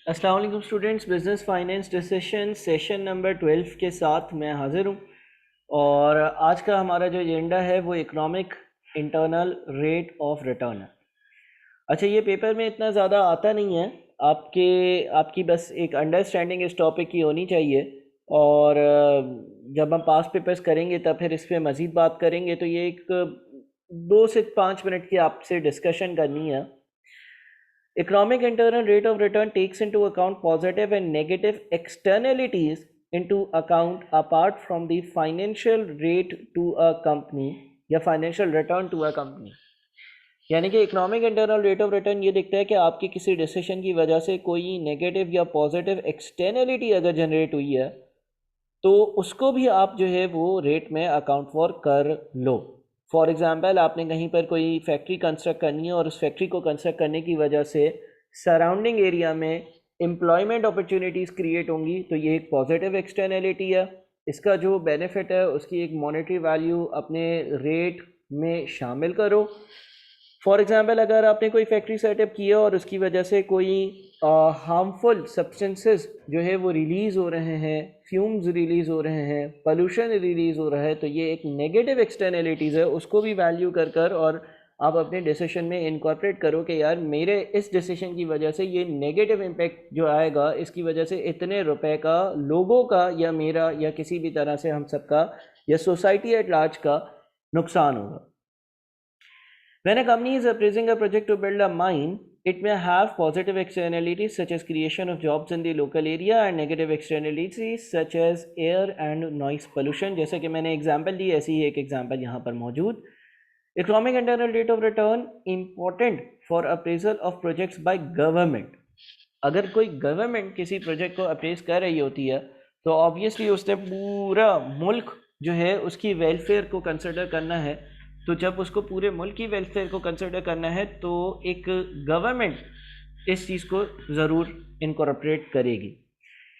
अस्सलाम वालेकुम students, business finance decision session number 12 के साथ मैं हाजिर हूँ। और आज का हमारा जो एजेंडा है वो economic internal rate of return है। अच्छा, ये पेपर में इतना ज़्यादा आता नहीं है। आपकी बस एक अंडरस्टैंडिंग इस टॉपिक की होनी चाहिए। और जब हम पास पेपर्स करेंगे तब फिर इस पर मज़ीद बात करेंगे। तो ये एक 2 से 5 मिनट की आपसे डिस्कशन करनी है। Economic internal rate of return takes into account positive and negative externalities into account apart from the financial rate to a company या financial return to a company। यानी कि economic internal rate of return ये दिखता है कि आपकी किसी decision की वजह से कोई नेगेटिव या पॉजिटिव एक्सटर्नलिटी अगर जनरेट हुई है तो उसको भी आप जो है वो रेट में अकाउंट फॉर कर लो। फॉर एग्ज़ाम्पल, आपने कहीं पर कोई फैक्ट्री कंस्ट्रक्ट करनी है और उस फैक्ट्री को कंस्ट्रक्ट करने की वजह से सराउंडिंग एरिया में एम्प्लॉयमेंट अपॉर्चुनिटीज़ क्रिएट होंगी, तो ये एक पॉजिटिव एक्सटर्नलिटी है। इसका जो बेनिफिट है उसकी एक मॉनेटरी वैल्यू अपने रेट में शामिल करो। फॉर एग्ज़ाम्पल, अगर आपने कोई फैक्ट्री सेटअप किया और उसकी वजह से कोई हार्मफुल सब्सटेंसेस जो है वो रिलीज़ हो रहे हैं, फ्यूम्स रिलीज़ हो रहे हैं, पोल्यूशन रिलीज़ हो रहा है, तो ये एक नेगेटिव एक्सटर्नलिटीज़ है। उसको भी वैल्यू कर कर और आप अपने डिसीजन में इनकॉर्पोरेट करो कि यार मेरे इस डिसीजन की वजह से ये नेगेटिव इम्पैक्ट जो आएगा, इसकी वजह से इतने रुपए का लोगों का या मेरा या किसी भी तरह से हम सबका या सोसाइटी एट लार्ज का नुकसान होगा। When a company is appraising a project to build a mine, it may have positive externalities such as creation of jobs in the local area and negative externalities such as air and noise pollution। जैसे कि मैंने example दी, ऐसी ही एक example यहाँ पर मौजूद। Economic internal rate of return important for appraisal of projects by government. अगर कोई गवर्नमेंट किसी प्रोजेक्ट को अप्रेज कर रही होती है तो ऑब्वियसली उसने पूरा मुल्क जो है उसकी वेलफेयर को कंसिडर करना है। तो जब उसको पूरे मुल्क की वेलफेयर को कंसिडर करना है तो एक गवर्नमेंट इस चीज़ को ज़रूर इनकॉर्पोरेट करेगी।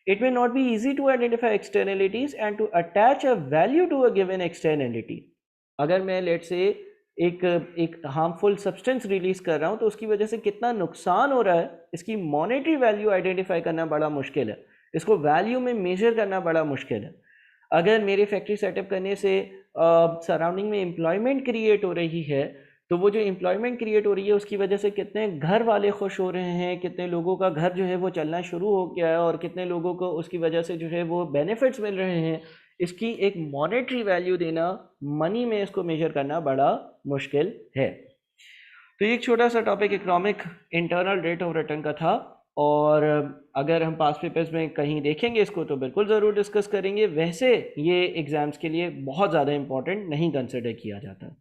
It may not be easy to identify externalities and to attach a value to a given externality. अगर मैं लेट से एक हार्मफुल सब्सटेंस रिलीज कर रहा हूँ तो उसकी वजह से कितना नुकसान हो रहा है, इसकी मॉनेटरी वैल्यू आइडेंटिफाई करना बड़ा मुश्किल है। इसको वैल्यू में मेजर करना बड़ा मुश्किल है। अगर मेरी फैक्ट्री सेटअप करने से सराउंडिंग में एम्प्लॉयमेंट क्रिएट हो रही है तो वो जो एम्प्लॉयमेंट क्रिएट हो रही है उसकी वजह से कितने घर वाले खुश हो रहे हैं, कितने लोगों का घर जो है वो चलना शुरू हो गया है और कितने लोगों को उसकी वजह से जो है वो बेनिफिट्स मिल रहे हैं, इसकी एक मॉनेटरी वैल्यू देना, मनी में इसको मेजर करना बड़ा मुश्किल है। तो ये एक छोटा सा topic economic internal rate of return का था। और अगर हम पास पेपर्स में कहीं देखेंगे इसको तो बिल्कुल ज़रूर डिस्कस करेंगे। वैसे ये एग्ज़ाम्स के लिए बहुत ज़्यादा इम्पोर्टेंट नहीं कंसिडर किया जाता।